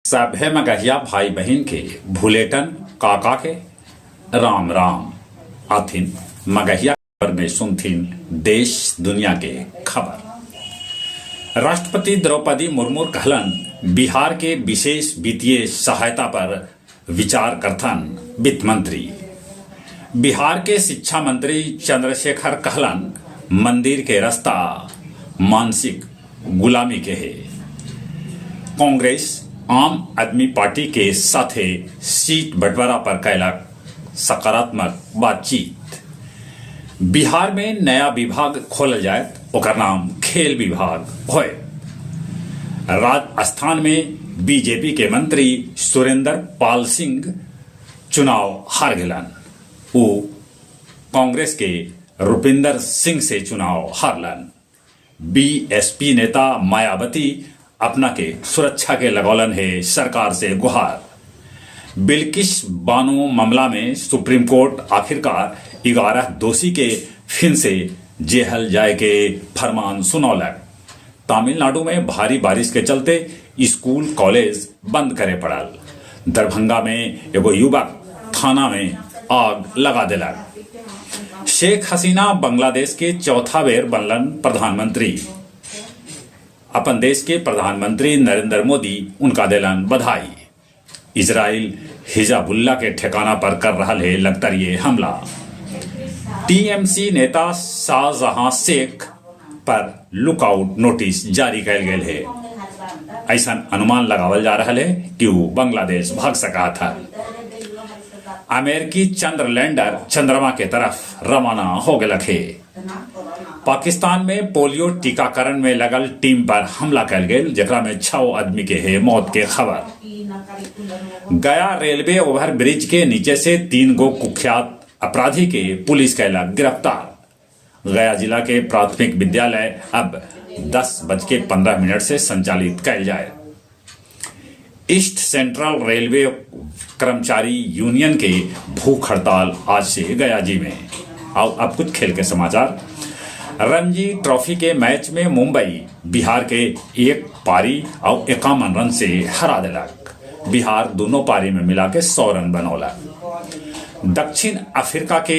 सभे मगहिया भाई बहन के भूलेटन काका के राम राम आथिन मगहिया खबर में सुनथिन देश दुनिया के खबर। राष्ट्रपति द्रौपदी मुर्मू कहलन बिहार के विशेष वित्तीय सहायता पर विचार करथन वित्त मंत्री। बिहार के शिक्षा मंत्री चंद्रशेखर कहलन मंदिर के रास्ता मानसिक गुलामी के है। कांग्रेस आम आदमी पार्टी के साथे सीट बंटवारा पर कैलक सकारात्मक बातचीत। बिहार में नया विभाग खोलल जाए, ओकर नाम खेल विभाग होए। राजस्थान में बीजेपी के मंत्री सुरेंद्र पाल सिंह चुनाव हार गेलन। वो कांग्रेस के रुपिंदर सिंह से चुनाव हारलन। बीएसपी नेता मायावती अपना के सुरक्षा के लगौलन है सरकार से गुहार। बिल्किस बानो मामला में सुप्रीम कोर्ट आखिरकार 11 दोषी के फिर से जेल जाए के फरमान सुनौलक। तमिलनाडु में भारी बारिश के चलते स्कूल कॉलेज बंद करे पड़ल। दरभंगा में एगो युवक थाना में आग लगा दिलक। शेख हसीना बांग्लादेश के चौथा बेर बनलन प्रधानमंत्री। अपन देश के प्रधानमंत्री नरेंद्र मोदी उनका दिलन बधाई। इजराइल हिजबुल्लाह के ठिकाना पर कर रहा है लगातार हमला। टीएमसी नेता शाहजहां शेख पर लुकआउट नोटिस जारी कैल गेल है। ऐसा अनुमान लगावल जा रहा है कि वो बांग्लादेश भाग सका था। अमेरिकी चंद्र लैंडर चंद्रमा के तरफ रवाना हो गया है। पाकिस्तान में पोलियो टीकाकरण में लगल टीम पर हमला कैल गेल, जेकरा में 6 आदमी के है मौत के खबर। गया रेलवे ओवर ब्रिज के नीचे से 3 गो कुख्यात अपराधी के पुलिस कैलक गिरफ्तार। गया जिला के प्राथमिक विद्यालय अब 10:15 से संचालित कैल जाए। ईस्ट सेंट्रल रेलवे कर्मचारी यूनियन के भूख हड़ताल आज से गया जी में। अब कुछ खेल के समाचार। रणजी ट्रॉफी के मैच में मुंबई बिहार के 1 पारी और 51 रन से हरा दिलक। बिहार दोनों पारी में मिला के 100 रन बनौला। दक्षिण अफ्रीका के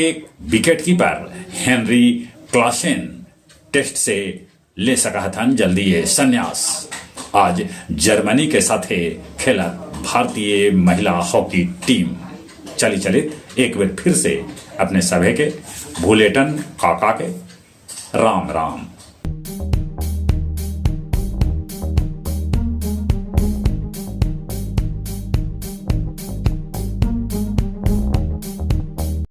विकेटकीपर हेनरी क्लासेन टेस्ट से ले सका था जल्दी ये संन्यास। आज जर्मनी के साथ खेला भारतीय महिला हॉकी टीम। चलित एक बार फिर से अपने सभे के भूलेटन काका के राम राम।